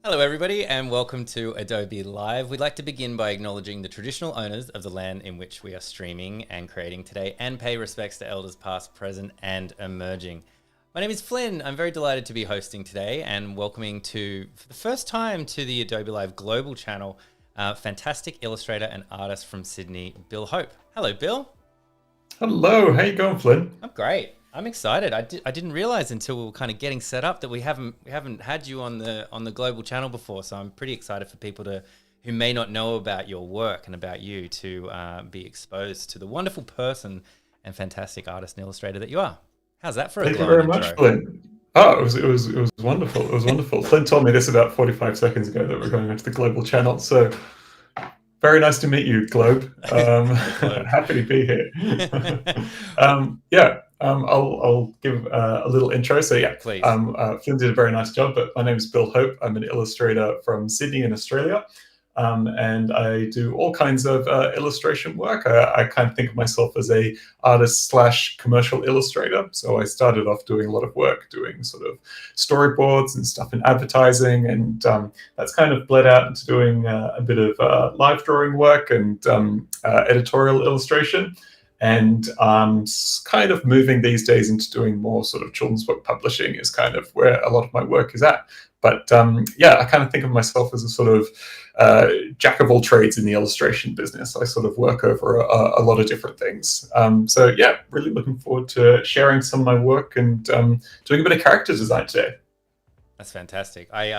Hello, everybody, and welcome to Adobe Live. We'd like to begin by acknowledging the traditional owners of the land in which we are streaming and creating today, and pay respects to elders past, present, and emerging. My name is Flynn. I'm very delighted to be hosting today and welcoming for the first time to the Adobe Live global channel, fantastic illustrator and artist from Sydney, Bill Hope. Hello, Bill. Hello, how you going, Flynn? I'm great. I'm excited. I didn't realize until we were kind of getting set up that we haven't had you on the global channel before. So I'm pretty excited for people who may not know about your work and about you to be exposed to the wonderful person and fantastic artist and illustrator that you are. How's that for a Thank you glowing very much, intro? Flynn. Oh, it was wonderful. It was wonderful. Flynn told me this about 45 seconds ago that we're going onto the global channel. So very nice to meet you, Globe. Hello, Globe. Happy to be here. I'll give a little intro. So yeah, Please. Flynn did a very nice job. But my name is Bill Hope. I'm an illustrator from Sydney in Australia. And I do all kinds of illustration work. I kind of think of myself as a artist slash commercial illustrator. So I started off doing a lot of work doing sort of storyboards and stuff in advertising, and that's kind of bled out into doing a bit of live drawing work and editorial illustration. And kind of moving these days into doing more sort of children's book publishing is kind of where a lot of my work is at. But yeah, I kind of think of myself as a sort of jack of all trades in the illustration business. I sort of work over a lot of different things. So yeah, really looking forward to sharing some of my work and doing a bit of character design today. That's fantastic. I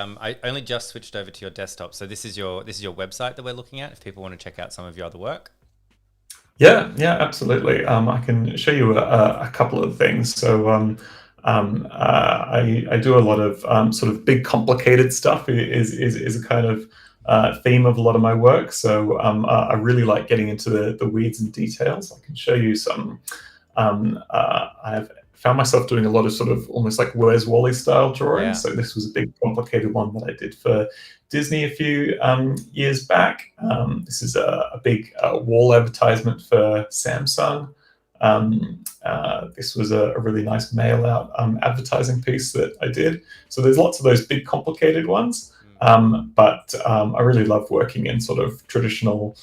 only just switched over to your desktop, so this is your website that we're looking at. If people want to check out some of your other work. Yeah, absolutely. I can show you a couple of things. So I do a lot of sort of big, complicated stuff. Is a kind of theme of a lot of my work. So I really like getting into the weeds and details. I can show you some. I've found myself doing a lot of sort of almost like Where's Wally style drawings. Yeah. So this was a big, complicated one that I did for Disney a few years back. This is a big wall advertisement for Samsung. This was a really nice mail out advertising piece that I did. So there's lots of those big complicated ones, but I really love working in sort of traditional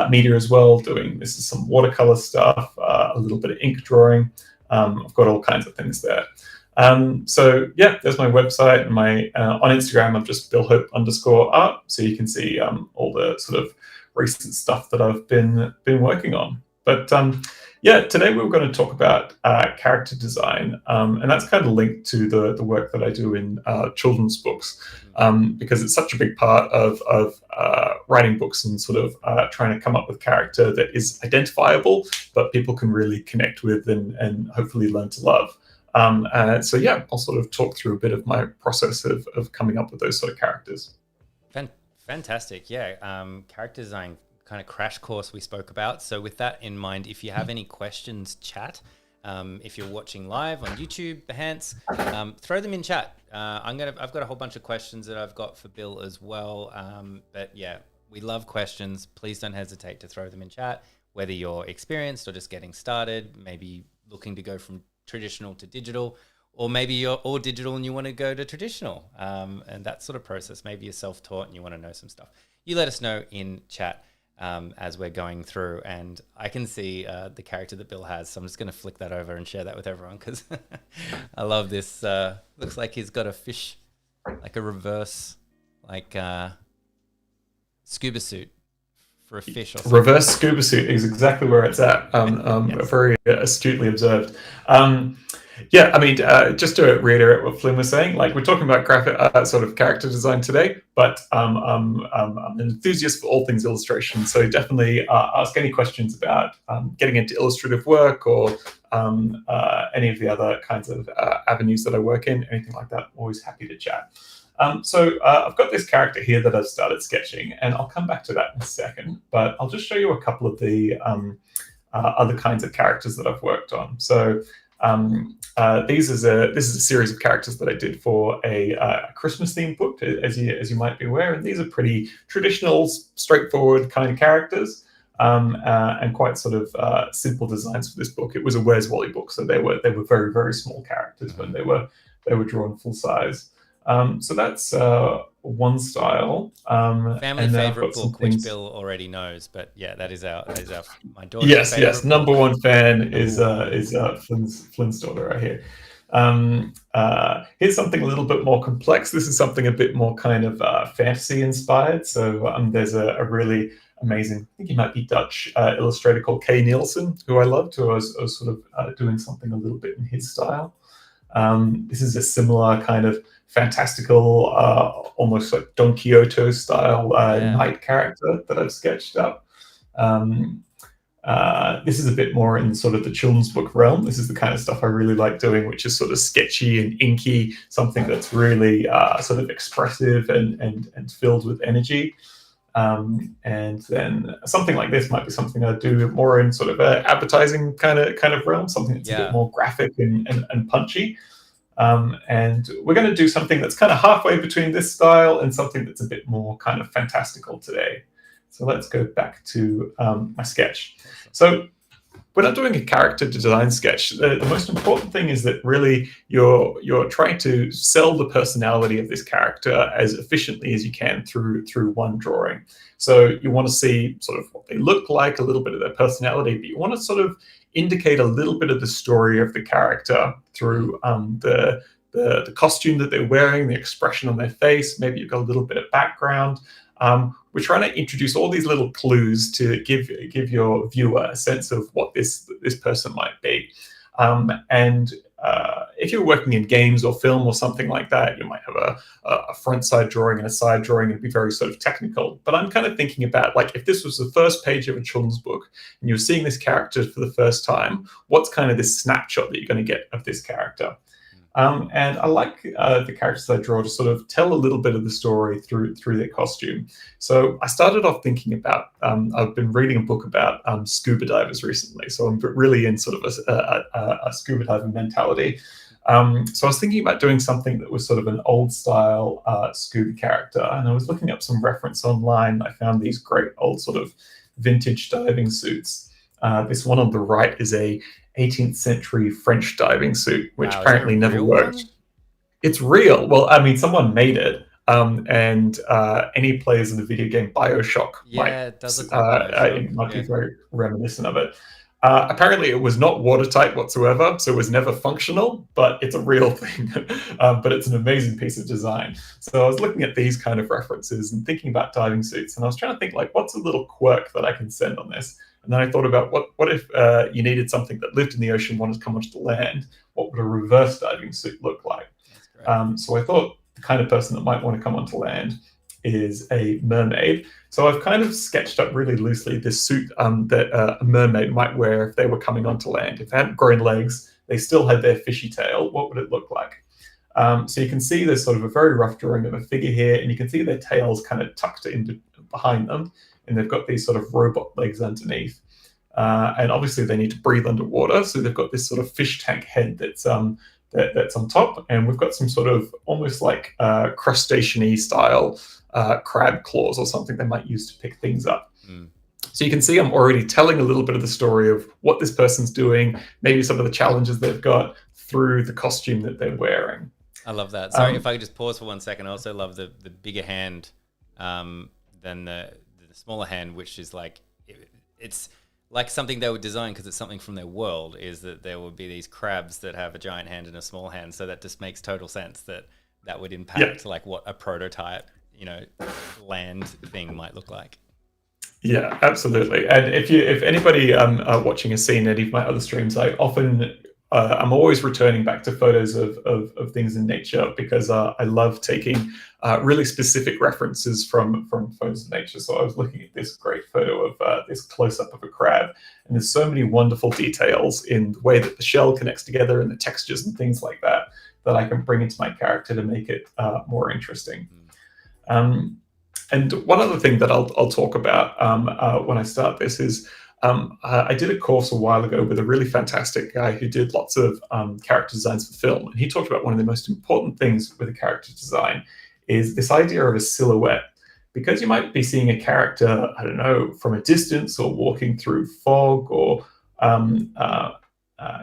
media as well. This is some watercolor stuff, a little bit of ink drawing. I've got all kinds of things there. So yeah, there's my website, and my on Instagram I'm just Bill Hope _art, so you can see all the sort of recent stuff that I've been working on. But yeah, today we were going to talk about character design, and that's kind of linked to the work that I do in children's books, because it's such a big part of writing books and sort of trying to come up with character that is identifiable, but people can really connect with and hopefully learn to love. So yeah, I'll sort of talk through a bit of my process of coming up with those sort of characters. Fantastic. Yeah. Character design kind of crash course we spoke about. So with that in mind, if you have any questions, chat. If you're watching live on YouTube, Behance, throw them in chat. I've got a whole bunch of questions that I've got for Bill as well. But yeah, we love questions. Please don't hesitate to throw them in chat, whether you're experienced or just getting started, maybe looking to go from traditional to digital, or maybe you're all digital and you want to go to traditional, and that sort of process. Maybe you're self-taught and you want to know some stuff. You let us know in chat as we're going through, and I can see the character that Bill has, so I'm just going to flick that over and share that with everyone because I love this. Looks like he's got a fish, like a reverse, like scuba suit for a fish or something. Reverse scuba suit is exactly where it's at. Yes. Very astutely observed. Yeah, I mean, just to reiterate what Flynn was saying, like we're talking about graphic sort of character design today, but I'm an enthusiast for all things illustration. So definitely ask any questions about getting into illustrative work or any of the other kinds of avenues that I work in, anything like that. Always happy to chat. So I've got this character here that I've started sketching, and I'll come back to that in a second, but I'll just show you a couple of the other kinds of characters that I've worked on. So this is a series of characters that I did for a Christmas themed book, as you might be aware, and these are pretty traditional, straightforward kind of characters, and quite sort of simple designs for this book. It was a Where's Wally book, so they were very, very small characters, but they were drawn full size. So that's one style. Family And then I've favorite got some book, which things. Bill already knows, but yeah, that is our my daughter's Yes, yes. favorite Number book. one fan Number one. is Flynn's daughter right here. Here's something a little bit more complex. This is something a bit more kind of fantasy inspired. So there's a really amazing, I think he might be Dutch, illustrator called Kay Nielsen, who I loved, who I was sort of doing something a little bit in his style. This is a similar kind of fantastical, almost like Don Quixote style Yeah. knight character that I've sketched up. Um, this is a bit more in sort of the children's book realm. This is the kind of stuff I really like doing, which is sort of sketchy and inky, something that's really sort of expressive and filled with energy. And then something like this might be something I do more in sort of a advertising kind of realm, something that's a bit Yeah. more graphic and punchy. And we're going to do something that's kind of halfway between this style and something that's a bit more kind of fantastical today. So let's go back to my sketch. So when I'm doing a character design sketch, the most important thing is that really you're trying to sell the personality of this character as efficiently as you can through one drawing. So you want to see sort of what they look like, a little bit of their personality, but you want to sort of indicate a little bit of the story of the character through the costume that they're wearing, the expression on their face. Maybe you've got a little bit of background. We're trying to introduce all these little clues to give your viewer a sense of what this person might be. And if you're working in games or film or something like that, you might have a front side drawing and a side drawing and be very sort of technical. But I'm kind of thinking about, like, if this was the first page of a children's book and you're seeing this character for the first time, what's kind of this snapshot that you're going to get of this character? And I like the characters I draw to sort of tell a little bit of the story through their costume. So I started off thinking about, I've been reading a book about scuba divers recently. So I'm really in sort of a scuba diver mentality. So I was thinking about doing something that was sort of an old style scuba character. And I was looking up some reference online. I found these great old sort of vintage diving suits. This one on the right is a 18th century French diving suit, which Wow, is that a apparently never real worked. one? It's real. Well, I mean, someone made it. And any players in the video game Bioshock Yeah, it does look like Bioshock. it might be Yeah. very reminiscent of it. Apparently, it was not watertight whatsoever, so it was never functional, but it's a real thing. But it's an amazing piece of design. So I was looking at these kind of references and thinking about diving suits, and I was trying to think, like, what's a little quirk that I can send on this? And then I thought about what if you needed something that lived in the ocean, wanted to come onto the land? What would a reverse diving suit look like? That's great. So I thought the kind of person that might want to come onto land is a mermaid. So I've kind of sketched up really loosely this suit that a mermaid might wear if they were coming onto land. If they hadn't grown legs, they still had their fishy tail, what would it look like? So you can see there's sort of a very rough drawing of a figure here, and you can see their tails kind of tucked in behind them, and they've got these sort of robot legs underneath. And obviously they need to breathe underwater, so they've got this sort of fish tank head that's on top, and we've got some sort of almost like crustacean-y style crab claws or something they might use to pick things up. Mm. So you can see I'm already telling a little bit of the story of what this person's doing, maybe some of the challenges they've got through the costume that they're wearing. I love that. Sorry, if I could just pause for 1 second. I also love the bigger hand than the smaller hand, which is like, it's like something they would design because it's something from their world, is that there would be these crabs that have a giant hand and a small hand. So that just makes total sense that would impact like what a prototype, land thing might look like. Yeah, absolutely. And if anybody watching has seen any of my other streams, I'm always returning back to photos of things in nature because I love taking really specific references from photos of nature. So I was looking at this great photo of this close-up of a crab, and there's so many wonderful details in the way that the shell connects together and the textures and things like that that I can bring into my character to make it more interesting. And one other thing that I'll talk about when I start this is I did a course a while ago with a really fantastic guy who did lots of character designs for film. And he talked about one of the most important things with a character design is this idea of a silhouette. Because you might be seeing a character, I don't know, from a distance or walking through fog, or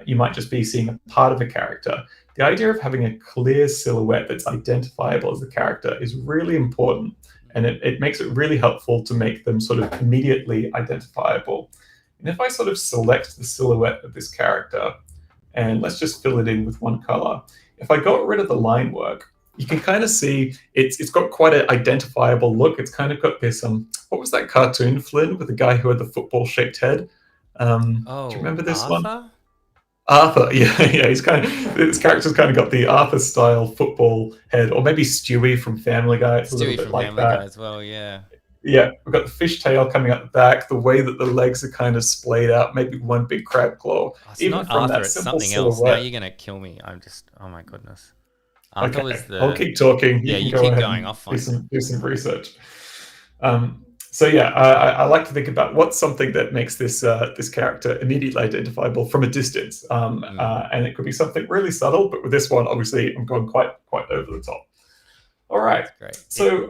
you might just be seeing a part of a character. the idea of having a clear silhouette that's identifiable as the character is really important. And it makes it really helpful to make them sort of immediately identifiable. And if I sort of select the silhouette of this character, and let's just fill it in with one color, if I got rid of the line work, you can kind of see it's got quite an identifiable look. It's kind of got this, what was that cartoon, Flynn, with the guy who had the football-shaped head? Do you remember this Arthur? one? Arthur, yeah. He's this character's kind of got the Arthur-style football head, or maybe Stewie from Family Guy. It's a little Stewie bit from like Family that Guy as well, yeah. Yeah, we've got the fish tail coming out the back, the way that the legs are kind of splayed out, maybe one big crab claw. Oh, it's Even not from Arthur, that it's simple something else. Now silhouette. you're going to kill me. Oh my goodness. Arthur was Okay, I'll keep talking. Yeah, You you can go keep ahead going. and I'll find it. do some research. So yeah, I like to think about what's something that makes this this character immediately identifiable from a distance, and it could be something really subtle. But with this one, obviously, I'm going quite over the top. All right. That's great. So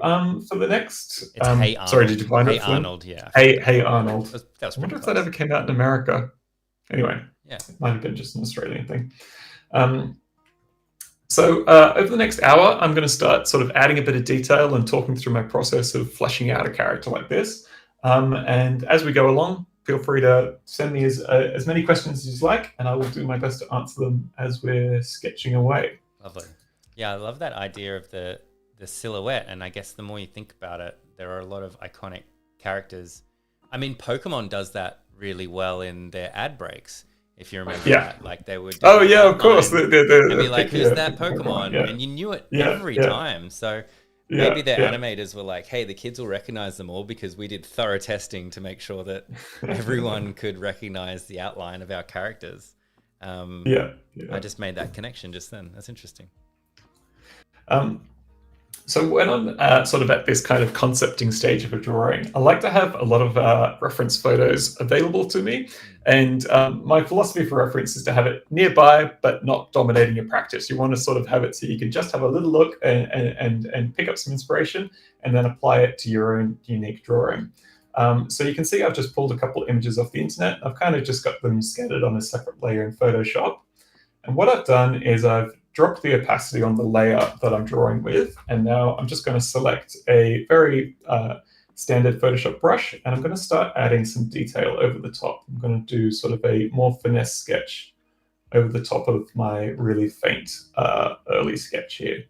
for the next, It's Hey Arnold. sorry, did you find Hey it? Flynn? Arnold, yeah. Hey Arnold. That was I wonder pretty if that close. ever came out in America. Anyway, Yeah. it might have been just an Australian thing. So over the next hour, I'm going to start sort of adding a bit of detail and talking through my process of fleshing out a character like this. And as we go along, feel free to send me as many questions as you like, and I will do my best to answer them as we're sketching away. Lovely. Yeah, I love that idea of the silhouette, and I guess the more you think about it, there are a lot of iconic characters. I mean, Pokemon does that really well in their ad breaks. If you remember that, like they would. Oh yeah, of course. And be like, "Who's that Pokemon?" Yeah. And you knew it every time. So maybe their animators were like, "Hey, the kids will recognize them all because we did thorough testing to make sure that everyone could recognize the outline of our characters." I just made that connection just then. That's interesting. So when I'm sort of at this kind of concepting stage of a drawing, I like to have a lot of reference photos available to me. And my philosophy for reference is to have it nearby, but not dominating your practice. You want to sort of have it so you can just have a little look and pick up some inspiration and then apply it to your own unique drawing. So you can see I've just pulled a couple of images off the internet. I've kind of just got them scattered on a separate layer in Photoshop. And what I've done is I've dropped the opacity on the layer that I'm drawing with. And now I'm just going to select a very standard Photoshop brush, and I'm going to start adding some detail over the top. I'm going to do sort of a more finesse sketch over the top of my really faint early sketch here.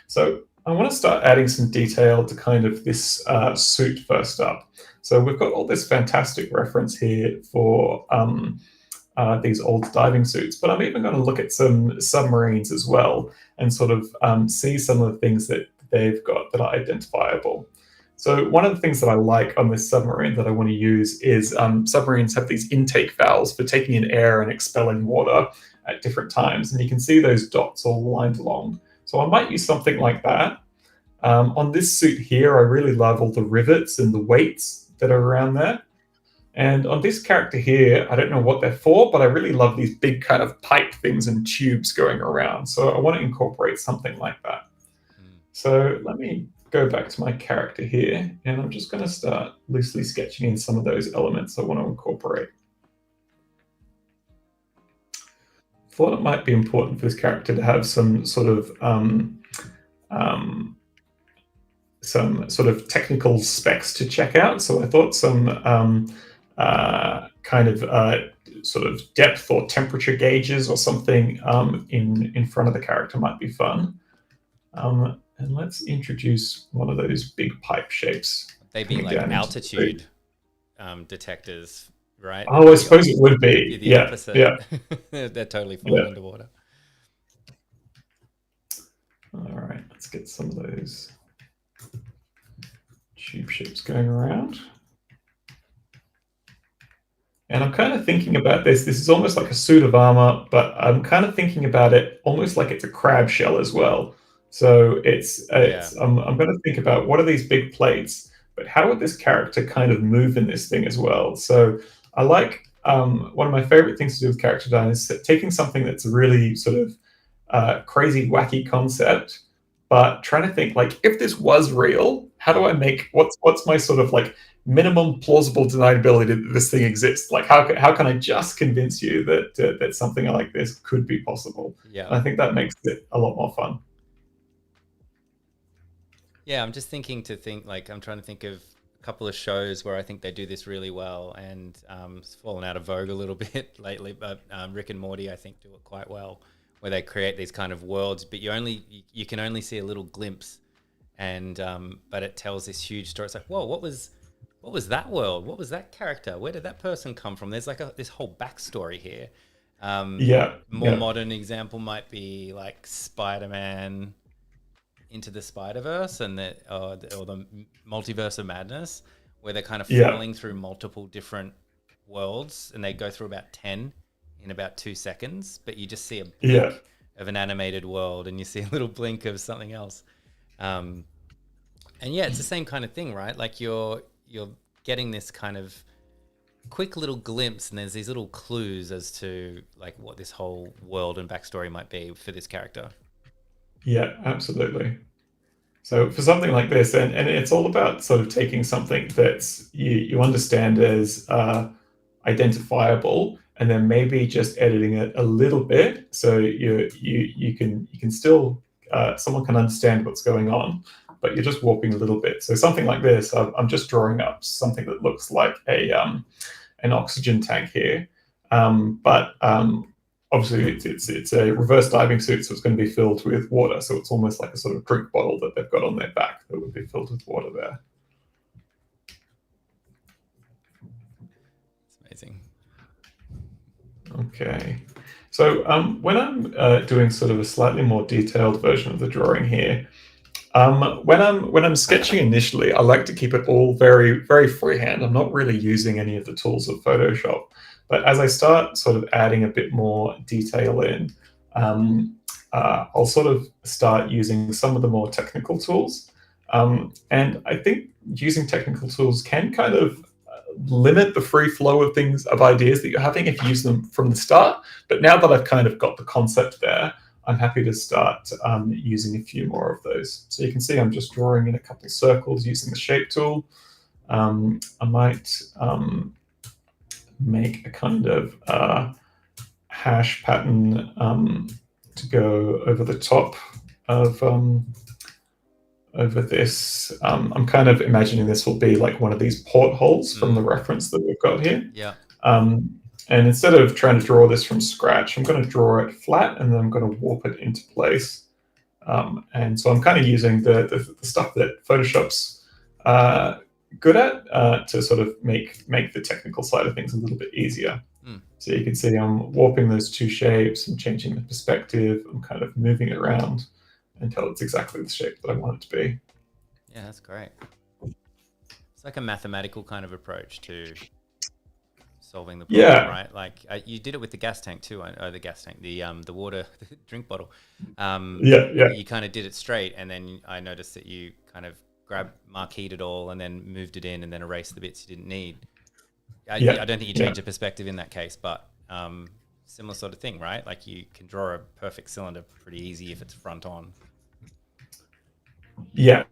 So I want to start adding some detail to kind of this suit first up. So we've got all this fantastic reference here for these old diving suits, but I'm even going to look at some submarines as well and sort of see some of the things that they've got that are identifiable. So one of the things that I like on this submarine that I want to use is submarines have these intake valves for taking in air and expelling water at different times. And you can see those dots all lined along. So I might use something like that. On this suit here, I really love all the rivets and the weights that are around there. And on this character here, I don't know what they're for, but I really love these big kind of pipe things and tubes going around. So I want to incorporate something like that. So let me go back to my character here, and I'm just going to start loosely sketching in some of those elements I want to incorporate. Thought it might be important for this character to have some sort of technical specs to check out. So I thought some sort of depth or temperature gauges or something in front of the character might be fun. And let's introduce one of those big pipe shapes. They'd be like altitude detectors, right? Oh, I suppose it would be. The opposite. Yeah. They're totally falling underwater. All right, let's get some of those tube shapes going around. And I'm kind of thinking about this. This is almost like a suit of armor, but I'm kind of thinking about it almost like it's a crab shell as well. So I'm going to think about what are these big plates, but how would this character kind of move in this thing as well? So I like one of my favorite things to do with character design is taking something that's really sort of crazy, wacky concept, but trying to think like, if this was real, how do I make what's my sort of like minimum plausible deniability that this thing exists? Like how can I just convince you that something like this could be possible? Yeah. And I think that makes it a lot more fun. Yeah, I'm just thinking to think like I'm trying to think of a couple of shows where I think they do this really well, and it's fallen out of vogue a little bit lately. But Rick and Morty, I think, do it quite well, where they create these kind of worlds, but you can only see a little glimpse, and but it tells this huge story. It's like, whoa, what was that world? What was that character? Where did that person come from? There's like this whole backstory here. Yeah, More yeah, modern example might be like Spider-Man Into the Spider-Verse and the Multiverse of Madness, where they're kind of yeah, funneling through multiple different worlds, and they go through about 10 in about 2 seconds, but you just see a yeah, blink of an animated world and you see a little blink of something else. Um, and yeah, it's the same kind of thing, right? Like you're getting this kind of quick little glimpse, and there's these little clues as to like what this whole world and backstory might be for this character. yeah, absolutely. So for something like this, and it's all about sort of taking something that's you understand as identifiable, and then maybe just editing it a little bit so you can still someone can understand what's going on, but you're just warping a little bit. So something like this, I'm just drawing up something that looks like an oxygen tank here, but obviously it's a reverse diving suit, so it's going to be filled with water. So it's almost like a sort of drink bottle that they've got on their back that would be filled with water there. It's amazing. Okay. So when I'm doing sort of a slightly more detailed version of the drawing here, when I'm sketching initially, I like to keep it all very, very freehand. I'm not really using any of the tools of Photoshop. But as I start sort of adding a bit more detail in, I'll sort of start using some of the more technical tools. And I think using technical tools can kind of limit the free flow of things, of ideas that you're having if you use them from the start. But now that I've kind of got the concept there, I'm happy to start using a few more of those. So you can see I'm just drawing in a couple of circles using the shape tool. I might make a kind of hash pattern to go over the top of over this. I'm kind of imagining this will be like one of these portholes from the reference that we've got here. Yeah. And instead of trying to draw this from scratch, I'm going to draw it flat and then I'm going to warp it into place. And so I'm kind of using the stuff that Photoshop's good at to sort of make the technical side of things a little bit easier. So you can see I'm warping those two shapes and changing the perspective. I'm kind of moving it around until it's exactly the shape that I want it to be. Yeah, that's great. It's like a mathematical kind of approach to solving the problem, Yeah. right? Like you did it with the gas tank too. The gas tank, the water the drink bottle. Yeah. You kind of did it straight, and then I noticed that you kind of marqueed it all, and then moved it in, and then erased the bits you didn't need. I don't think you changed the perspective in that case, but similar sort of thing, right? Like you can draw a perfect cylinder pretty easy if it's front on. Yeah,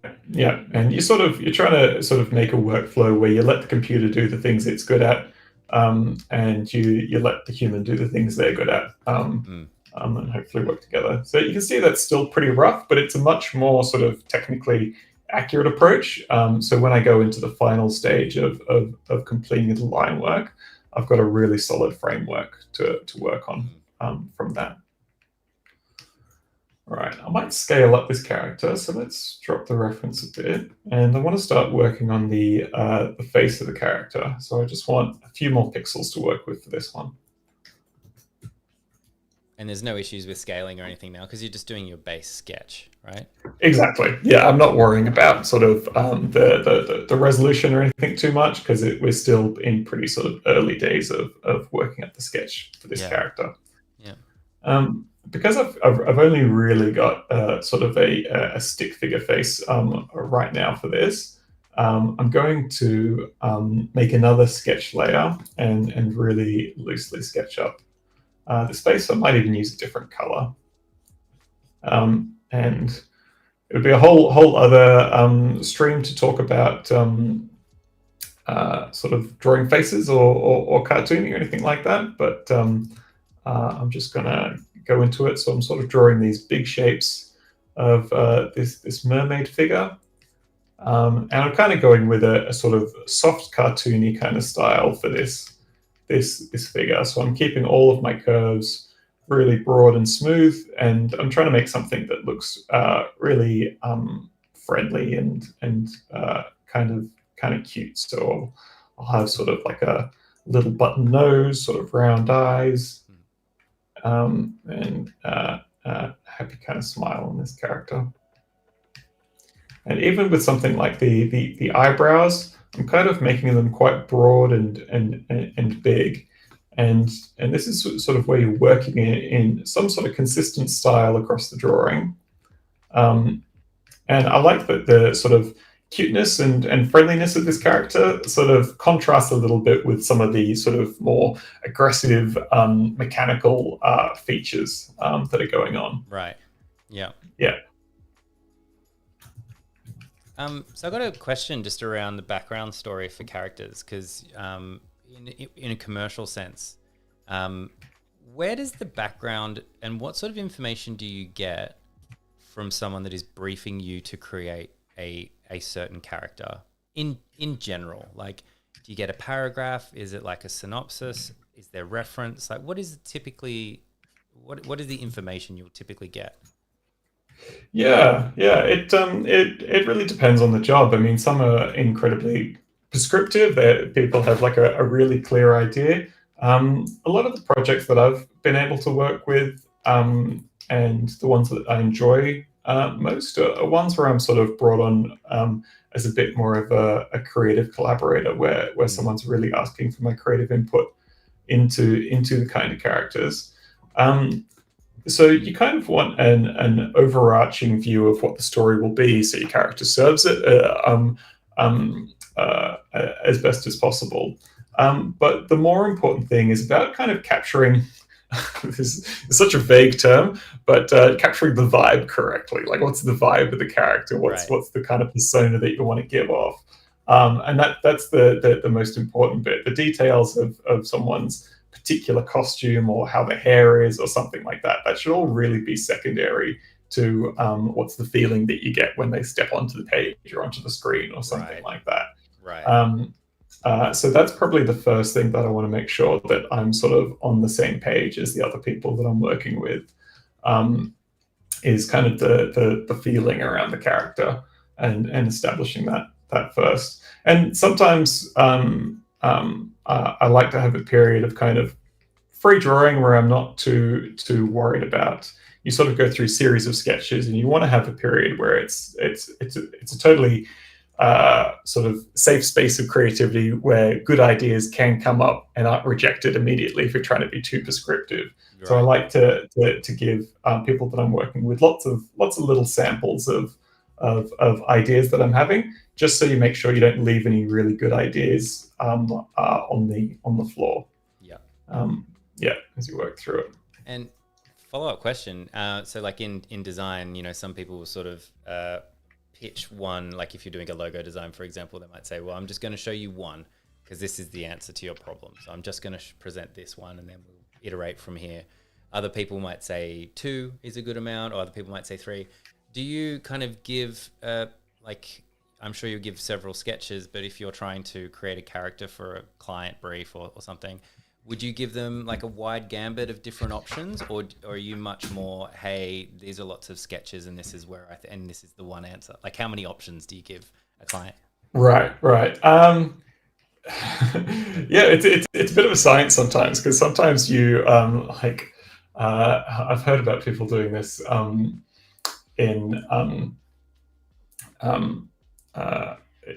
and you're trying to sort of make a workflow where you let the computer do the things it's good at, and you let the human do the things they're good at, and hopefully work together. So you can see that's still pretty rough, but it's a much more sort of technically accurate approach. So when I go into the final stage of completing the line work, I've got a really solid framework to work on from that. All right, I might scale up this character, so let's drop the reference a bit. And I want to start working on the face of the character. So I just want a few more pixels to work with for this one. And there's no issues with scaling or anything now because you're just doing your base sketch, right? Exactly. Yeah, I'm not worrying about sort of the resolution or anything too much because we're still in pretty sort of early days of working up the sketch for this character. Yeah. Because I've only really got sort of a stick figure face right now for this, I'm going to make another sketch layer and really loosely sketch up this face. I might even use a different color. And it would be a whole other stream to talk about sort of drawing faces or cartooning or anything like that. But I'm just gonna go into it. So I'm sort of drawing these big shapes of this mermaid figure. And I'm kind of going with a sort of soft cartoony kind of style for this figure. So I'm keeping all of my curves really broad and smooth, and I'm trying to make something that looks really friendly and kind of cute. So I'll have sort of like a little button nose, sort of round eyes, and happy kind of smile on this character. And even with something like the eyebrows, I'm kind of making them quite broad and big. And this is sort of where you're working in some sort of consistent style across the drawing. And I like that the sort of cuteness and friendliness of this character sort of contrasts a little bit with some of the sort of more aggressive mechanical features that are going on. Right. Yeah. Yeah. So I got a question just around the background story for characters, because in a commercial sense, where does the background and what sort of information do you get from someone that is briefing you to create a certain character in general? Like, do you get a paragraph? Is it like a synopsis? Is there reference? Like, what is typically, what is the information you'll typically get? Yeah. It really depends on the job. I mean, some are incredibly prescriptive. That people have like a really clear idea. A lot of the projects that I've been able to work with, and the ones that I enjoy most, are ones where I'm sort of brought on as a bit more of a creative collaborator, where someone's really asking for my creative input into the kind of characters. So you kind of want an overarching view of what the story will be, so your character serves it as best as possible. But the more important thing is about kind of capturing this is such a vague term, but capturing the vibe correctly. Like, what's the vibe of the character? What's the kind of persona that you want to give off? And that's the most important bit. The details of someone's particular costume or how the hair is or something like that, that should all really be secondary to what's the feeling that you get when they step onto the page or onto the screen or something like that. Right. So that's probably the first thing that I want to make sure that I'm sort of on the same page as the other people that I'm working with, is kind of the feeling around the character and establishing that first. And sometimes I like to have a period of kind of free drawing where I'm not too worried about. You sort of go through a series of sketches, and you want to have a period where it's a totally sort of safe space of creativity where good ideas can come up and aren't rejected immediately if you're trying to be too prescriptive. Right. So I like to give people that I'm working with lots of little samples of ideas that I'm having, just so you make sure you don't leave any really good ideas on the floor. Yeah. As you work through it. And follow-up question. So like in design, some people will sort of pitch one, like if you're doing a logo design, for example, they might say, well, I'm just going to show you one because this is the answer to your problem. So I'm just going to present this one and then we'll iterate from here. Other people might say 2 is a good amount, or other people might say 3. Do you kind of give, I'm sure you give several sketches, but if you're trying to create a character for a client brief or something, would you give them like a wide gambit of different options, or are you much more, hey, these are lots of sketches and this is where and this is the one answer? Like, how many options do you give a client? Right. Yeah, it's a bit of a science sometimes, because sometimes you I've heard about people doing this in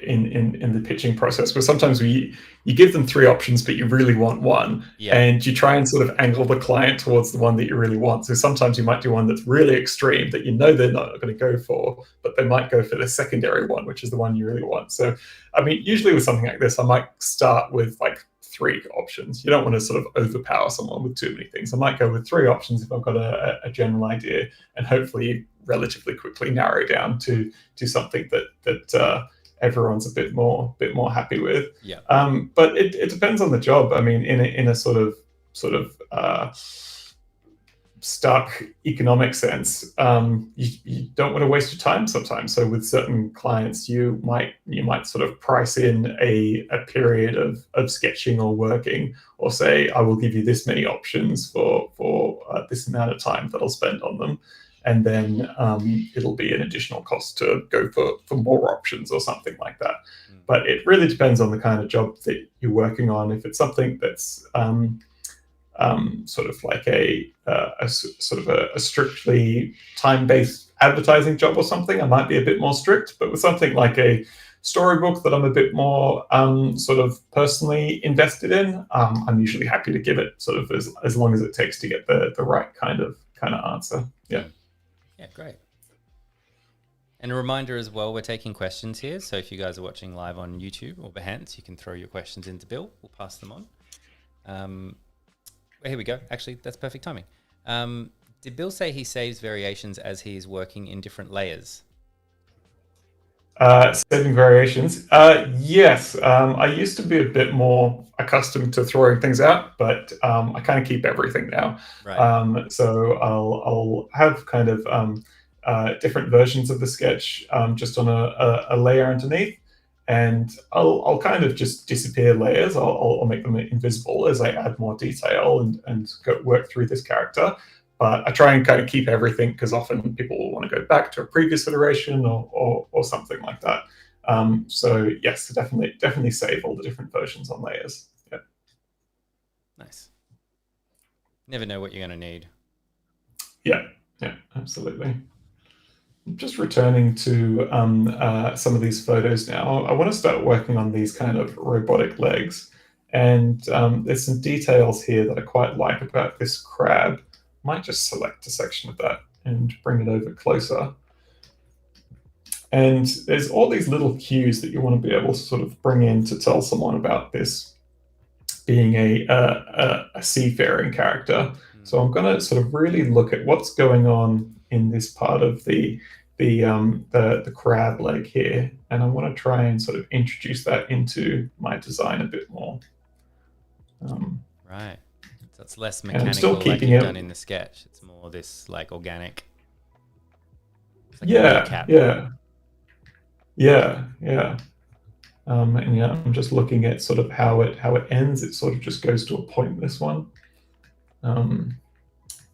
in the pitching process, where sometimes you give them three options, but you really want one, and you try and sort of angle the client towards the one that you really want. So sometimes you might do one that's really extreme that you know they're not going to go for, but they might go for the secondary one, which is the one you really want. So, I mean, usually with something like this, I might start with like three options. You don't want to sort of overpower someone with too many things. I might go with three options if I've got a general idea, and hopefully relatively quickly narrow down to something that everyone's a bit more happy with. But it depends on the job. I mean, in a sort of stark economic sense, you don't want to waste your time sometimes. So with certain clients, you might sort of price in a period of sketching or working, or say, I will give you this many options for this amount of time that I'll spend on them. And then it'll be an additional cost to go for more options or something like that. But it really depends on the kind of job that you're working on. If it's something that's sort of like a strictly time-based advertising job or something, I might be a bit more strict. But with something like a storybook that I'm a bit more sort of personally invested in, I'm usually happy to give it sort of as long as it takes to get the right kind of answer. Yeah. Yeah, great. And a reminder as well, we're taking questions here. So if you guys are watching live on YouTube or Behance, you can throw your questions into Bill. We'll pass them on. Here we go. Actually, that's perfect timing. Did Bill say he saves variations as he's working in different layers? Saving variations. Yes. I used to be a bit more accustomed to throwing things out, but I kind of keep everything now. Right. So I'll have kind of different versions of the sketch just on a layer underneath, and I'll kind of just disappear layers. I'll make them invisible as I add more detail and work through this character. But I try and kind of keep everything, because often people will want to go back to a previous iteration or something like that. So yes, definitely save all the different versions on layers. Yeah. Nice. Never know what you're going to need. Yeah, absolutely. Just returning to some of these photos now. I want to start working on these kind of robotic legs. And there's some details here that I quite like about this crab. Might just select a section of that and bring it over closer. And there's all these little cues that you want to be able to sort of bring in to tell someone about this being a seafaring character. So I'm going to sort of really look at what's going on in this part of the crab leg here, and I want to try and sort of introduce that into my design a bit more. Right. So it's less mechanical like you've done in the sketch. It's more this like organic. It's like yeah. And yeah, I'm just looking at sort of how it ends. It sort of just goes to a point, this one.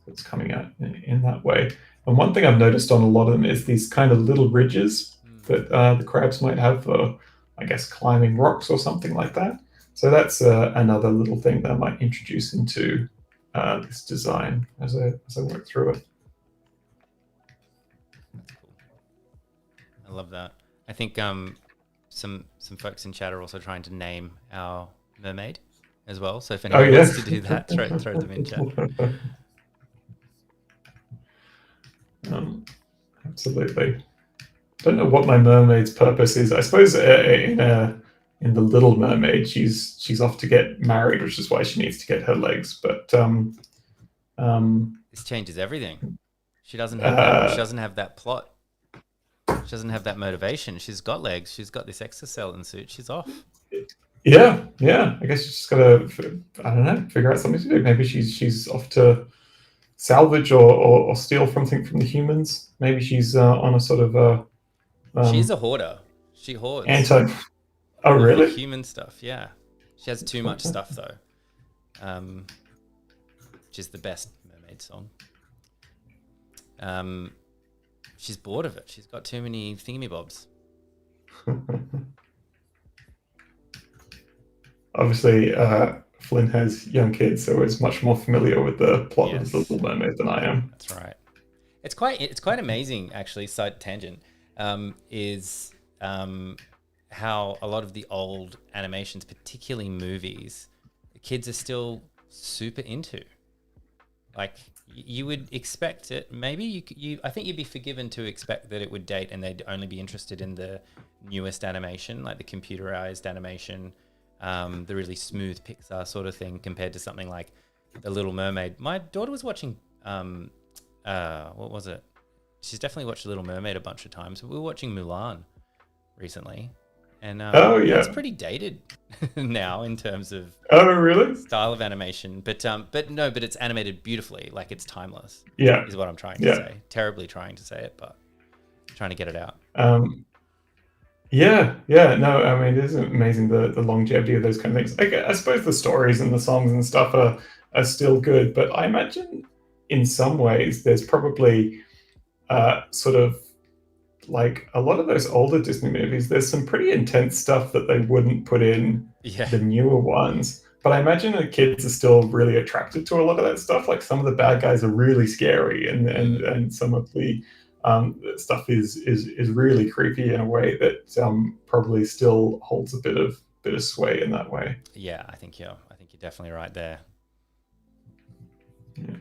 It's coming out in that way. And one thing I've noticed on a lot of them is these kind of little ridges that the crabs might have for, I guess, climbing rocks or something like that. So that's another little thing that I might introduce into this design as I work through it. That's cool. I love that. I think some folks in chat are also trying to name our mermaid as well. So if anyone wants to do that, throw them in chat. Absolutely. Don't know what my mermaid's purpose is. I suppose in the Little Mermaid, she's off to get married, which is why she needs to get her legs. But this changes everything. She doesn't have that. She doesn't have that plot. She doesn't have that motivation. She's got legs. She's got this exoskeleton suit. She's off. Yeah. I guess you just gotta, I don't know, figure out something to do. Maybe she's off to salvage or steal something from the humans. Maybe she's on a sort of she's a hoarder. She hoards. Oh, really? Human stuff, yeah. She has too much stuff though, which is the best mermaid song. She's bored of it. She's got too many thingamybobs. Obviously, Flynn has young kids, so is much more familiar with the plot of The Little Mermaid than I am. That's right. It's quite amazing, actually. Side tangent is how a lot of the old animations, particularly movies, the kids are still super into. Like you would expect it. Maybe I think you'd be forgiven to expect that it would date, and they'd only be interested in the newest animation, like the computerized animation, the really smooth Pixar sort of thing, compared to something like The Little Mermaid. My daughter was watching, what was it? She's definitely watched The Little Mermaid a bunch of times. We were watching Mulan recently, and Oh that's yeah. pretty dated now in terms of Oh really? style of animation. But no, but it's animated beautifully, like it's timeless. Yeah. Is what I'm trying to Yeah. say. Terribly trying to say it, but trying to get it out. Um, yeah, yeah, no, I mean, it is amazing the longevity of those kind of things. I suppose the stories and the songs and stuff are still good, but I imagine in some ways there's probably sort of like a lot of those older Disney movies, there's some pretty intense stuff that they wouldn't put in Yeah. the newer ones. But I imagine the kids are still really attracted to a lot of that stuff. Like some of the bad guys are really scary, and some of the stuff is really creepy in a way that probably still holds a bit of sway in that way. Yeah, I think you're definitely right there. Yeah.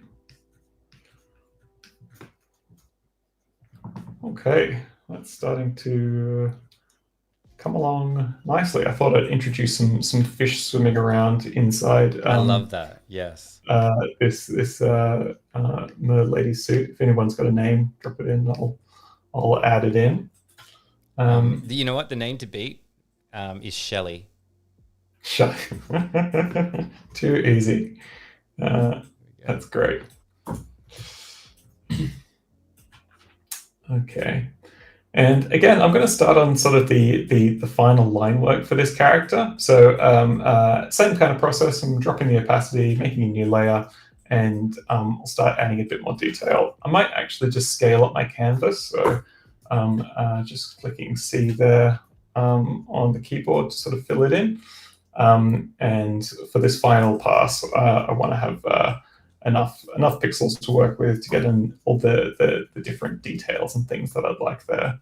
Okay, that's starting to come along nicely. I thought I'd introduce some fish swimming around inside. I love that. Yes. This mermaid lady suit. If anyone's got a name, drop it in. I'll add it in. You know what? The name to beat is Shelley. Too easy. That's great. Okay. And again, I'm going to start on sort of the final line work for this character. So same kind of process. I'm dropping the opacity, making a new layer, and I'll start adding a bit more detail. I might actually just scale up my canvas. So just clicking C there on the keyboard to sort of fill it in. And for this final pass, I want to have enough pixels to work with to get in all the different details and things that I'd like there.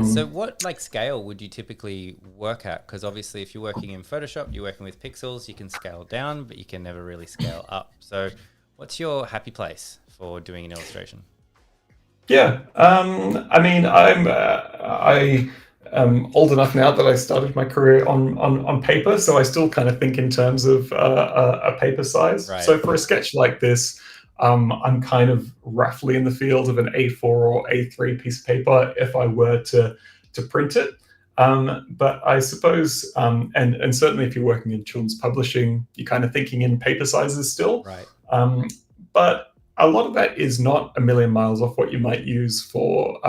So what like scale would you typically work at? Because obviously if you're working in Photoshop, you're working with pixels, you can scale down, but you can never really scale up. So what's your happy place for doing an illustration? Yeah, I mean, I am old enough now that I started my career on paper, so I still kind of think in terms of a paper size. Right. So for a sketch like this, I'm kind of roughly in the field of an A4 or A3 piece of paper if I were to print it. But I suppose, and certainly if you're working in children's publishing, you're kind of thinking in paper sizes still. Right. But a lot of that is not a million miles off what you might use for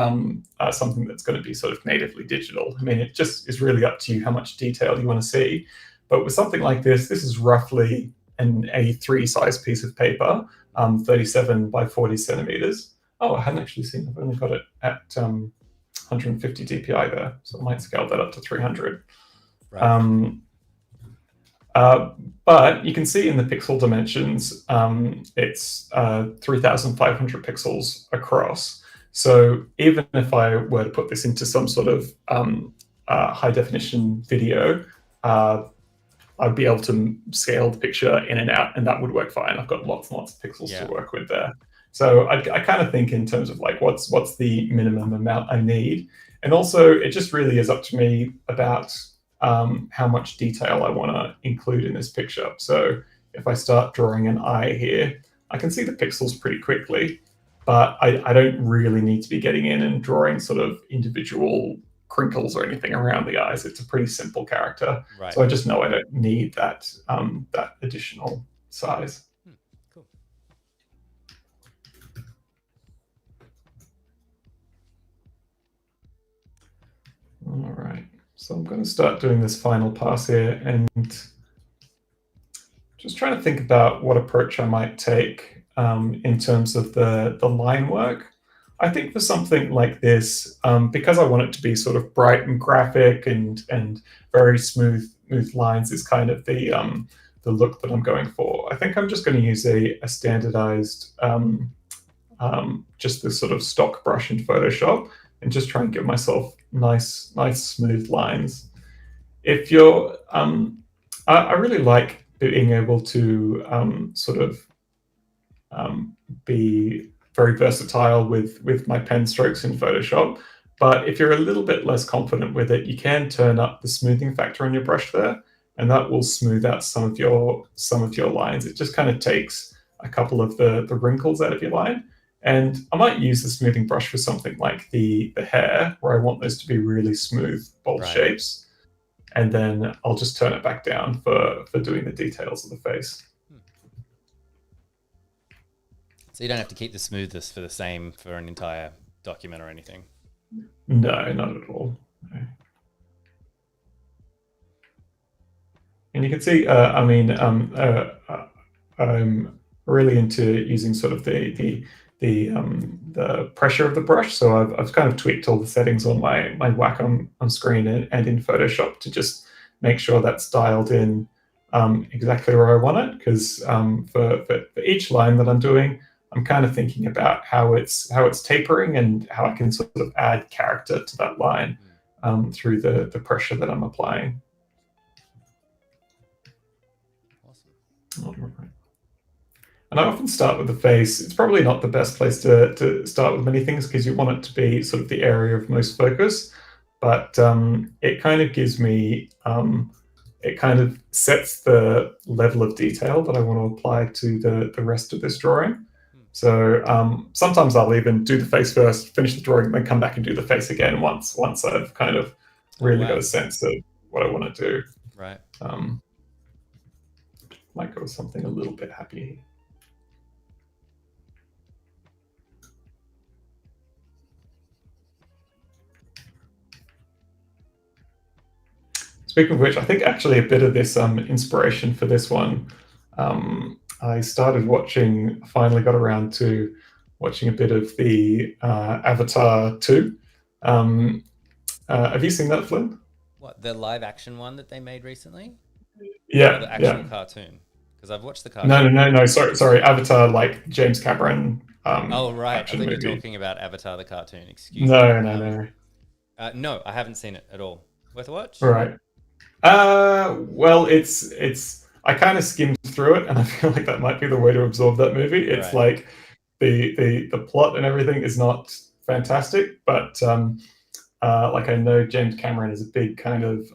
something that's going to be sort of natively digital. I mean, it just is really up to you how much detail you want to see. But with something like this is roughly an A3 size piece of paper, 37 by 40 centimeters. Oh, I hadn't actually seen, I've only got it at 150 DPI there, so I might scale that up to 300. Right. But you can see in the pixel dimensions, it's 3,500 pixels across. So even if I were to put this into some sort of high definition video, I'd be able to scale the picture in and out, and that would work fine. I've got lots and lots of pixels to work with there. So I kind of think in terms of like what's the minimum amount I need. And also it just really is up to me about how much detail I want to include in this picture. So if I start drawing an eye here, I can see the pixels pretty quickly, but I don't really need to be getting in and drawing sort of individual crinkles or anything around the eyes. It's a pretty simple character. Right. So I just know I don't need that that additional size. Cool. All right. So I'm going to start doing this final pass here and just trying to think about what approach I might take in terms of the line work. I think for something like this, because I want it to be sort of bright and graphic and very smooth lines is kind of the look that I'm going for. I think I'm just going to use a standardized, just this sort of stock brush in Photoshop and just try and give myself nice smooth lines. If you're, I really like being able to sort of be very versatile with my pen strokes in Photoshop. But if you're a little bit less confident with it, you can turn up the smoothing factor on your brush there, and that will smooth out some of your lines. It just kind of takes a couple of the wrinkles out of your line. And I might use the smoothing brush for something like the hair, where I want those to be really smooth, bold shapes. And then I'll just turn it back down for doing the details of the face. So you don't have to keep the smoothness for the same for an entire document or anything? No, not at all. No. And you can see, I'm really into using sort of the pressure of the brush. So I've kind of tweaked all the settings on my whack on screen and in Photoshop to just make sure that's dialed in exactly where I want it. Because for each line that I'm doing, I'm kind of thinking about how it's tapering and how I can sort of add character to that line through the pressure that I'm applying. Awesome. All right. And I often start with the face. It's probably not the best place to start with many things because you want it to be sort of the area of most focus, but it kind of gives me, it kind of sets the level of detail that I want to apply to the rest of this drawing. So sometimes I'll even do the face first, finish the drawing, then come back and do the face again once I've kind of really got a sense of what I want to do. Right. Might go with something a little bit happy. Speaking of which, I think actually a bit of this inspiration for this one, I finally got around to watching a bit of the Avatar 2. Have you seen that, Flynn? What, the live action one that they made recently? Yeah. Or the actual cartoon? Because I've watched the cartoon. No. Sorry. Avatar, like James Cameron. Oh, right. I thought you were talking about Avatar the cartoon. Excuse me. No. No, I haven't seen it at all. Worth a watch? Right. Well, it's. I kind of skimmed through it, and I feel like that might be the way to absorb that movie. It's like the plot and everything is not fantastic, but like I know James Cameron is a big kind of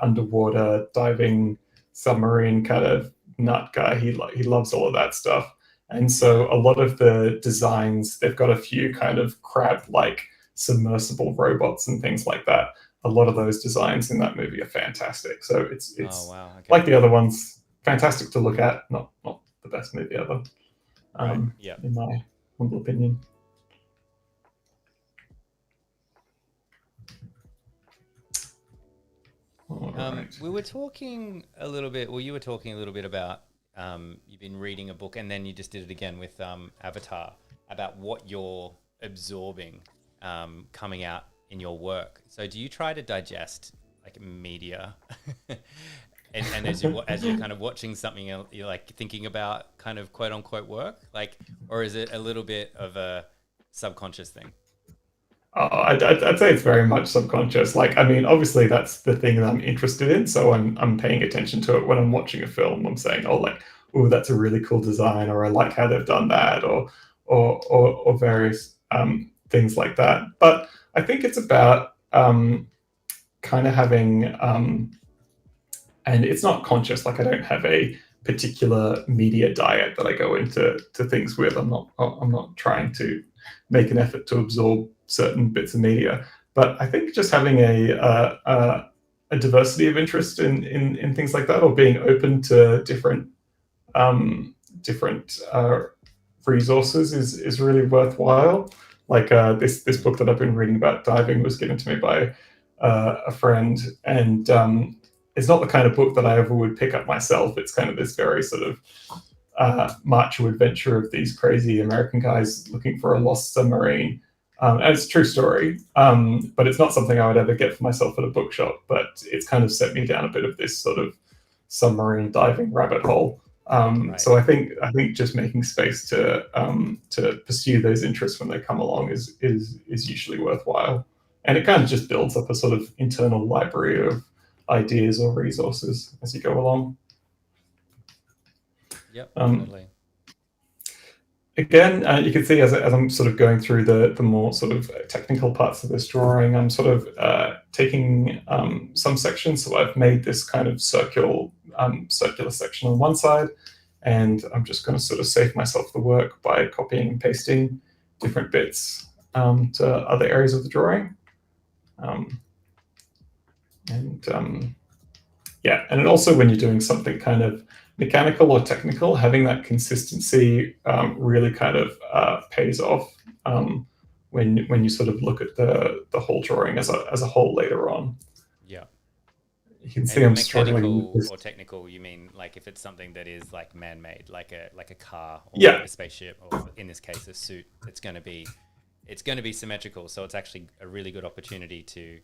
underwater diving submarine kind of nut guy. He loves all of that stuff, and so a lot of the designs, they've got a few kind of crab-like submersible robots and things like that. A lot of those designs in that movie are fantastic. So it's like the other ones, fantastic to look at, not the best movie ever, in my humble opinion. We were talking a little bit, well, you were talking a little bit about you've been reading a book and then you just did it again with Avatar, about what you're absorbing coming out in your work. So do you try to digest like media and as you're kind of watching something, you're like thinking about kind of quote unquote work, like, or is it a little bit of a subconscious thing? I'd say it's very much subconscious. Like, I mean, obviously that's the thing that I'm interested in, so I'm paying attention to it when I'm watching a film. I'm saying, oh, like, oh, that's a really cool design, or I like how they've done that, or various things like that. But I think it's about kind of having, and it's not conscious. Like, I don't have a particular media diet that I go into things with. I'm not trying to make an effort to absorb certain bits of media, but I think just having a diversity of interest in things like that, or being open to different resources is really worthwhile. Like this book that I've been reading about diving was given to me by a friend, and it's not the kind of book that I ever would pick up myself. It's kind of this very sort of macho adventure of these crazy American guys looking for a lost submarine. And it's a true story, but it's not something I would ever get for myself at a bookshop. But it's kind of set me down a bit of this sort of submarine diving rabbit hole. So I think just making space to pursue those interests when they come along is usually worthwhile. And it kind of just builds up a sort of internal library of ideas or resources as you go along. Yep, definitely. Again, you can see as I'm sort of going through the more sort of technical parts of this drawing, I'm sort of taking some sections. So I've made this kind of circular section on one side, and I'm just going to sort of save myself the work by copying and pasting different bits to other areas of the drawing. Yeah, and also when you're doing something kind of mechanical or technical, having that consistency really kind of pays off when you sort of look at the whole drawing as a whole later on. Yeah. You can see I'm struggling with this. Or technical, you mean like if it's something that is like man-made, like a car or Yeah. a spaceship, or in this case a suit, it's going to be symmetrical. So it's actually a really good opportunity to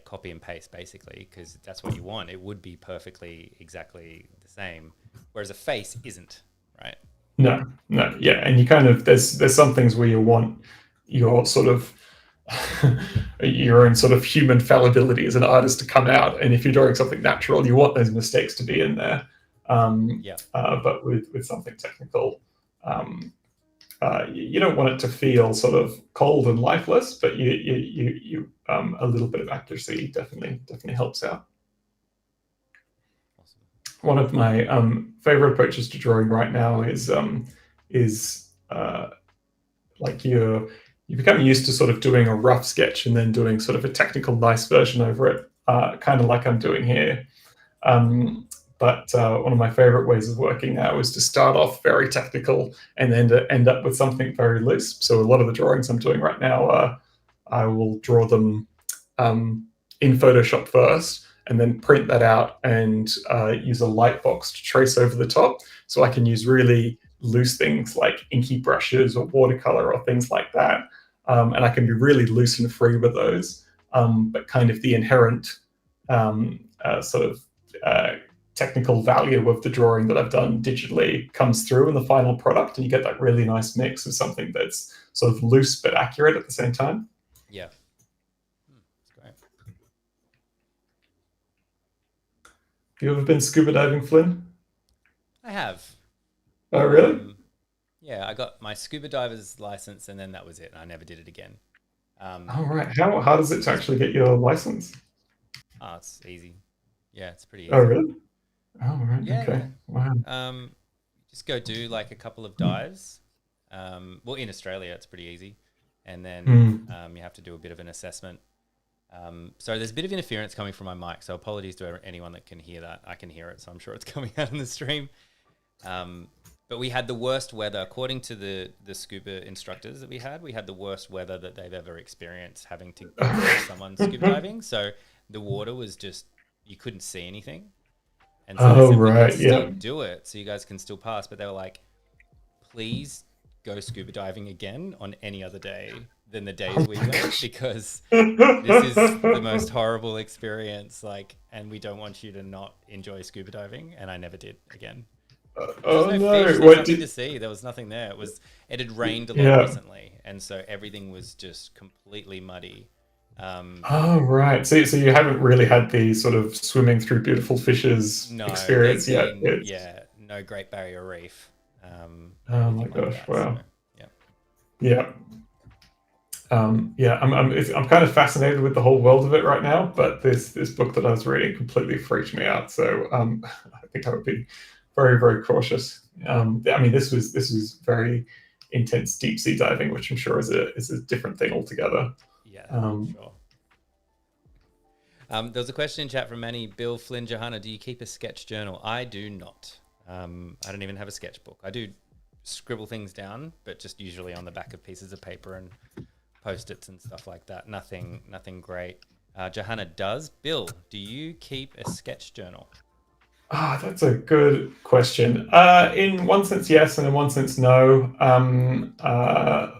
copy and paste basically, because that's what you want. It would be perfectly exactly the same, whereas a face isn't, right? No, yeah, and you kind of there's some things where you want your sort of your own sort of human fallibility as an artist to come out, and if you're drawing something natural, you want those mistakes to be in there. But with something technical, you don't want it to feel sort of cold and lifeless, but you a little bit of accuracy definitely helps out. Awesome. One of my favorite approaches to drawing right now is like you become used to sort of doing a rough sketch and then doing sort of a technical nice version over it, kind of like I'm doing here. But one of my favorite ways of working now is to start off very technical and then to end up with something very loose. So a lot of the drawings I'm doing right now, I will draw them in Photoshop first and then print that out and use a light box to trace over the top. So I can use really loose things like inky brushes or watercolor or things like that. And I can be really loose and free with those. But kind of the inherent sort of technical value of the drawing that I've done digitally comes through in the final product, and you get that really nice mix of something that's sort of loose but accurate at the same time. Yeah. That's great. Have you ever been scuba diving, Flynn? I have. Oh, really? Yeah, I got my scuba diver's license and then that was it. And I never did it again. All right. How does it to actually get your license? Oh, it's easy. Yeah, it's pretty easy. Oh, really? Oh, right. Yeah, okay. yeah. Wow. Just go do like a couple of dives. Well, in Australia, it's pretty easy. And then you have to do a bit of an assessment. So there's a bit of interference coming from my mic. So apologies to anyone that can hear that. I can hear it, so I'm sure it's coming out in the stream. But we had the worst weather, according to the scuba instructors that we had the worst weather that they've ever experienced having to teach someone scuba diving. So the water was just, you couldn't see anything. And so they said, we can still do it, so you guys can still pass. But they were like, please go scuba diving again on any other day than the days we went, because this is the most horrible experience. Like, and we don't want you to not enjoy scuba diving. And I never did again. Oh Fish, no! there was nothing to see. There was nothing there. It had rained a lot recently, and so everything was just completely muddy. Oh right. So you haven't really had the sort of swimming through beautiful fishes experience yet. Yeah, no Great Barrier Reef. Oh my gosh! Like that, wow. So, yeah. I'm kind of fascinated with the whole world of it right now, but this book that I was reading completely freaked me out. So I think I would be very, very cautious. I mean, this was very intense deep sea diving, which I'm sure is a different thing altogether. Yeah, sure. There was a question in chat from Manny. Bill, Flynn, Johanna, do you keep a sketch journal? I do not. I don't even have a sketchbook. I do scribble things down, but just usually on the back of pieces of paper and Post-its and stuff like that. Nothing great. Johanna does. Bill, do you keep a sketch journal? That's a good question. In one sense, yes, and in one sense, no.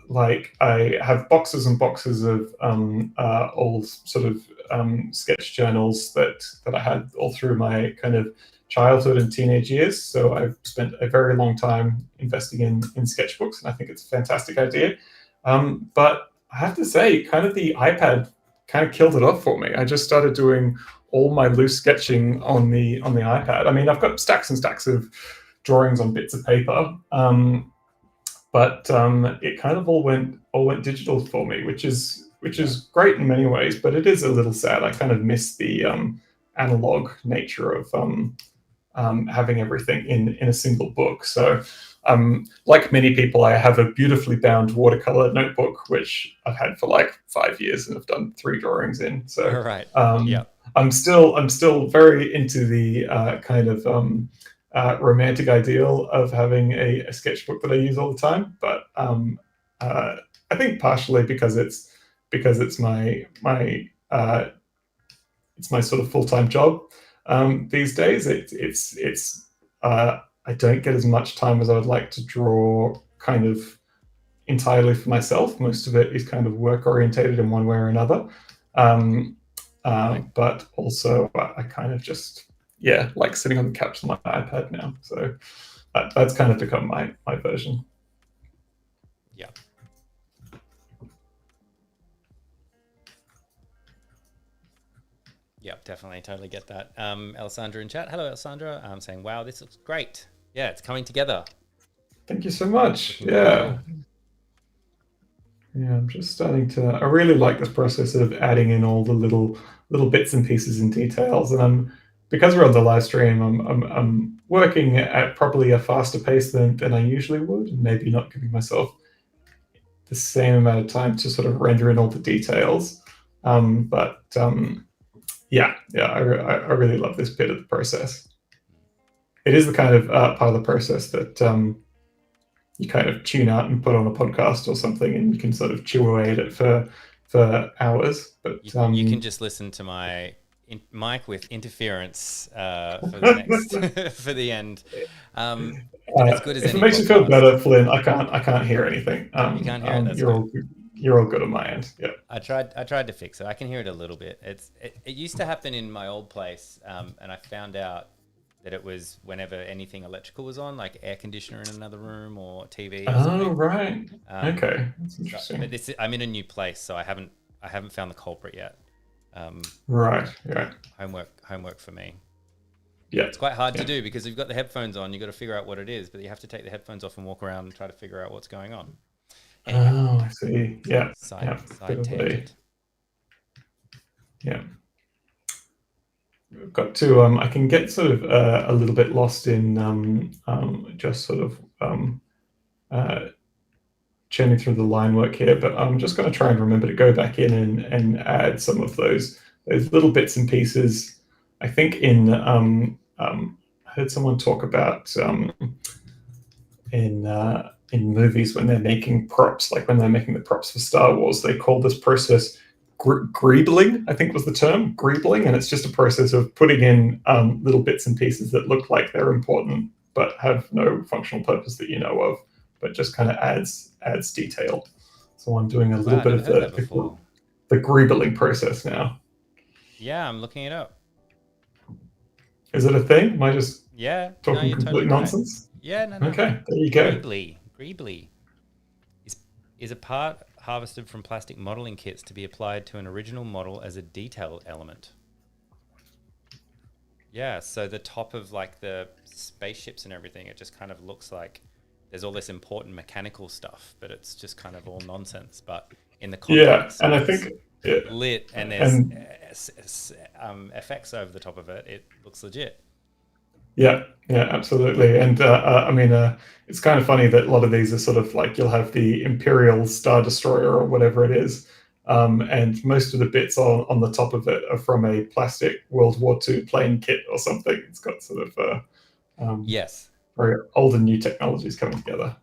Like I have boxes and boxes of old sort of sketch journals that I had all through my kind of childhood and teenage years. So I've spent a very long time investing in sketchbooks, and I think it's a fantastic idea. But I have to say, kind of the iPad kind of killed it off for me. I just started doing all my loose sketching on the iPad. I mean, I've got stacks and stacks of drawings on bits of paper, but it kind of all went digital for me, which is great in many ways, but it is a little sad. I kind of miss the analog nature of having everything in a single book. So, like many people, I have a beautifully bound watercolor notebook, which I've had for like 5 years, and I've done 3 drawings in. So, All right. Yeah. I'm still very into the kind of romantic ideal of having a sketchbook that I use all the time. But I think partially because it's my sort of full-time job these days. I don't get as much time as I would like to draw kind of entirely for myself. Most of it is kind of work orientated in one way or another. But also I kind of just, like sitting on the couch on my iPad now. So that's kind of become my version. Yeah. Yep, definitely, totally get that. Alessandra in chat. Hello, Alessandra. I'm saying, wow, this looks great. Yeah, it's coming together. Thank you so much. Yeah. Yeah, I'm just starting to. I really like this process of adding in all the little bits and pieces and details, and because we're on the live stream, I'm working at probably a faster pace than I usually would, and maybe not giving myself the same amount of time to sort of render in all the details. But I really love this bit of the process. It is the kind of part of the process that you kind of tune out and put on a podcast or something, and you can sort of chew away at it for hours. But you can just listen to my mic with interference for the next for the end. As good as if any it makes podcast. you feel better, Flynn, I can't hear anything. You can't hear it. That's fine. You're all good on my end. Yeah. I tried to fix it. I can hear it a little bit. It used to happen in my old place, and I found out that it was whenever anything electrical was on, like air conditioner in another room or TV. Or something. Right. Okay, that's interesting. But I'm in a new place, so I haven't found the culprit yet. Right. Yeah. Homework for me. Yeah. It's quite hard to do because you've got the headphones on. You've got to figure out what it is, but you have to take the headphones off and walk around and try to figure out what's going on. Anyway, I see. Yeah. Side tangent. Yeah. I've got to. I can get sort of a little bit lost in just sort of churning through the line work here, but I'm just going to try and remember to go back in and add some of those little bits and pieces. I think I heard someone talk about in movies when they're making props, like when they're making the props for Star Wars, they call this process greebling, I think was the term, greebling, and it's just a process of putting in little bits and pieces that look like they're important but have no functional purpose that you know of, but just kind of adds detail. So I'm doing a little bit of the greebling process now. Yeah, I'm looking it up. Is it a thing? Am I just talking complete totally nonsense? Right. Yeah, no. Okay, there you go. Greebly is a part harvested from plastic modeling kits to be applied to an original model as a detail element. Yeah, so the top of like the spaceships and everything, it just kind of looks like there's all this important mechanical stuff, but it's just kind of all nonsense. But in the context, and I think lit and there's effects over the top of it, it looks legit. Yeah, absolutely. And I mean, it's kind of funny that a lot of these are sort of like you'll have the Imperial Star Destroyer or whatever it is, and most of the bits on the top of it are from a plastic World War II plane kit or something. It's got sort of yes, very old and new technologies coming together.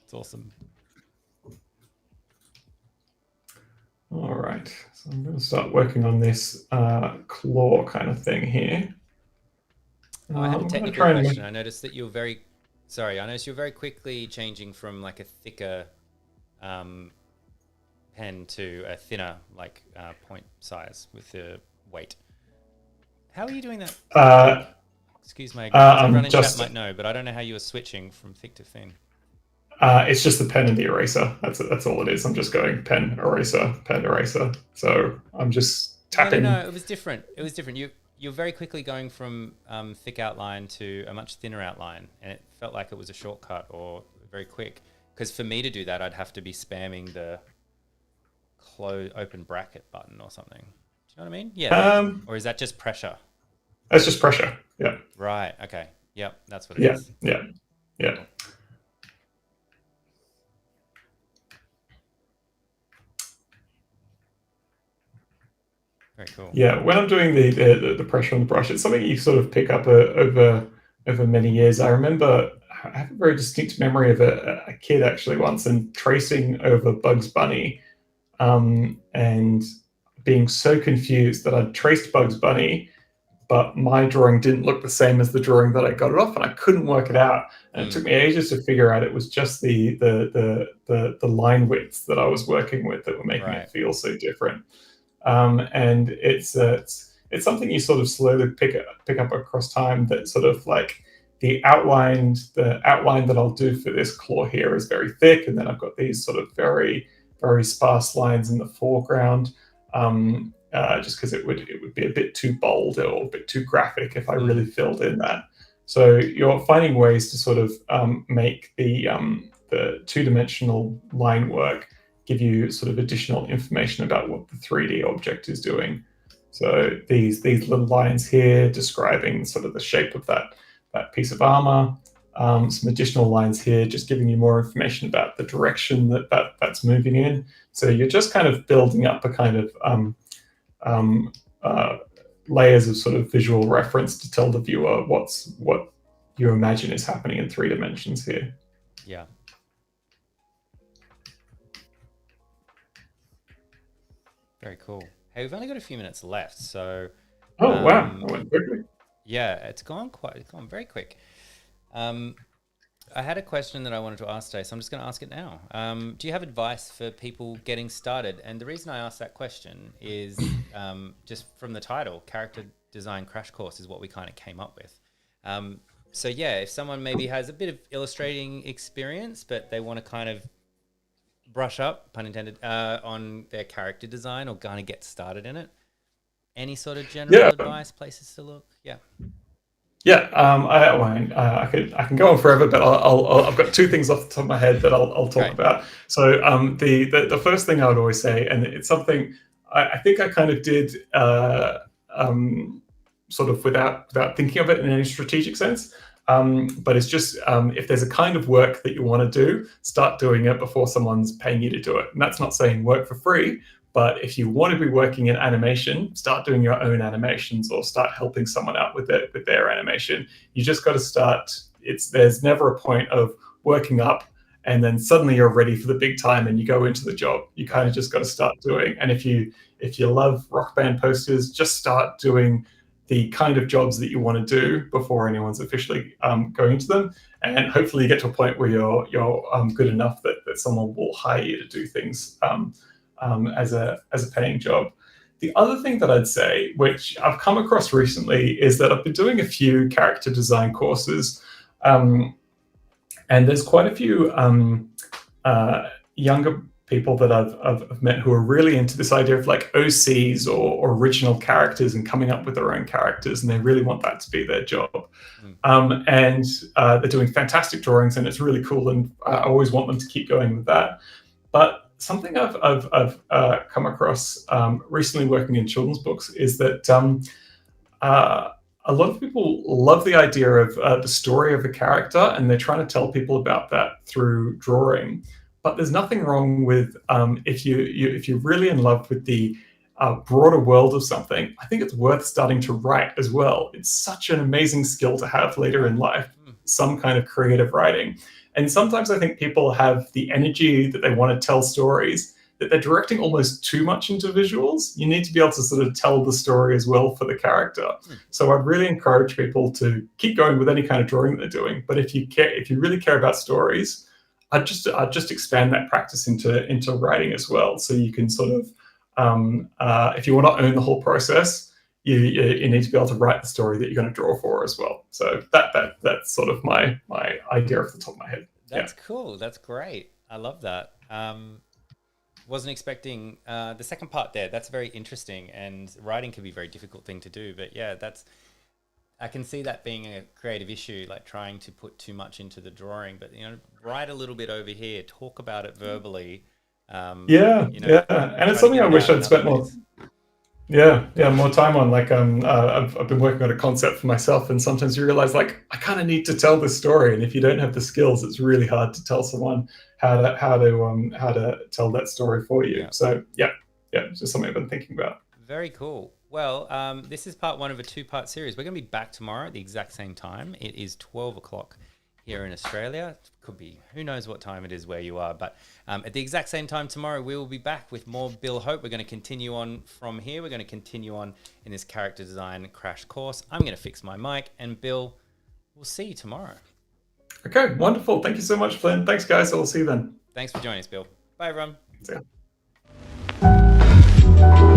It's awesome. All right, so I'm going to start working on this claw kind of thing here. I have a technical question. I noticed that you're very quickly changing from like a thicker pen to a thinner, like point size with the weight. How are you doing that? Excuse my ignorance. Everyone in chat might know, but I don't know how you were switching from thick to thin. It's just the pen and the eraser. That's all it is. I'm just going pen, eraser, pen, eraser. So I'm just tapping. No. It was different. It was different. You're very quickly going from thick outline to a much thinner outline, and it felt like it was a shortcut or very quick. Because for me to do that, I'd have to be spamming the open bracket button or something. Do you know what I mean? Yeah. Or is that just pressure? That's just pressure. Yeah. Right. Okay. Yep. That's what it is. Yeah. Very cool. Yeah, when I'm doing the pressure on the brush, it's something you sort of pick up over many years. I remember I have a very distinct memory of a kid actually once and tracing over Bugs Bunny, and being so confused that I'd traced Bugs Bunny, but my drawing didn't look the same as the drawing that I got it off, and I couldn't work it out. And it took me ages to figure out it was just the line widths that I was working with that were making it feel so different. And it's something you sort of slowly pick up across time, that sort of like the outline that I'll do for this claw here is very thick, and then I've got these sort of very, very sparse lines in the foreground, just because it would be a bit too bold or a bit too graphic if I really filled in that. So you're finding ways to sort of make the two-dimensional line work give you sort of additional information about what the 3D object is doing. So these little lines here describing sort of the shape of that piece of armor. Some additional lines here just giving you more information about the direction that's moving in. So you're just kind of building up a kind of layers of sort of visual reference to tell the viewer what you imagine is happening in 3 dimensions here. Yeah. Very cool. Hey, we've only got a few minutes left, so. Oh wow! That went quickly. Yeah, it's gone very quick. I had a question that I wanted to ask today, so I'm just going to ask it now. Do you have advice for people getting started? And the reason I asked that question is just from the title, Character Design Crash Course is what we kind of came up with. So yeah, if someone maybe has a bit of illustrating experience, but they want to kind of brush up, pun intended, on their character design or kind of get started in it, any sort of general advice, places to look? Yeah. Yeah, I can go on forever, but I've got 2 things off the top of my head that I'll talk about. So the first thing I would always say, and it's something I think I kind of did sort of without thinking of it in any strategic sense, but it's just if there's a kind of work that you want to do, start doing it before someone's paying you to do it. And that's not saying work for free. But if you want to be working in animation, start doing your own animations or start helping someone out with their animation. You just got to start. There's never a point of working up and then suddenly you're ready for the big time and you go into the job. You kind of just got to start doing. And if you love rock band posters, just start doing the kind of jobs that you want to do before anyone's officially going into them. And hopefully you get to a point where you're good enough that someone will hire you to do things as a paying job. The other thing that I'd say, which I've come across recently, is that I've been doing a few character design courses, and there's quite a few younger people that I've met who are really into this idea of like OCs or original characters and coming up with their own characters, and they really want that to be their job. And they're doing fantastic drawings, and it's really cool, and I always want them to keep going with that. But something I've come across recently working in children's books is that a lot of people love the idea of the story of a character, and they're trying to tell people about that through drawing. But there's nothing wrong with if you're really in love with the broader world of something. I think it's worth starting to write as well. It's such an amazing skill to have later in life, some kind of creative writing. And sometimes I think people have the energy that they want to tell stories, that they're directing almost too much into visuals. You need to be able to sort of tell the story as well for the character. So I'd really encourage people to keep going with any kind of drawing that they're doing. But if you really care about stories, I'd just expand that practice into writing as well. So you can sort of, if you want to own the whole process, you need to be able to write the story that you're going to draw for as well. So that's sort of my idea off the top of my head. That's cool. That's great. I love that. Wasn't expecting the second part there. That's very interesting, and writing can be a very difficult thing to do. But yeah, I can see that being a creative issue, like trying to put too much into the drawing. But write a little bit over here, talk about it verbally. Yeah, and it's something I wish I'd spent more. Yeah, more time on. Like, I've been working on a concept for myself, and sometimes you realize, like, I kind of need to tell this story, and if you don't have the skills, it's really hard to tell someone how to tell that story for you. Yeah. So it's just something I've been thinking about. Very cool. Well, this is part one of a two-part series. We're going to be back tomorrow at the exact same time. It is 12 o'clock here in Australia. It could be, who knows what time it is where you are, but at the exact same time tomorrow, we will be back with more Bill Hope. We're going to continue on from here. We're going to continue on in this character design crash course. I'm going to fix my mic, and Bill, we'll see you tomorrow. Okay, wonderful. Thank you so much, Flynn. Thanks, guys. I'll see you then. Thanks for joining us, Bill. Bye, everyone. See ya.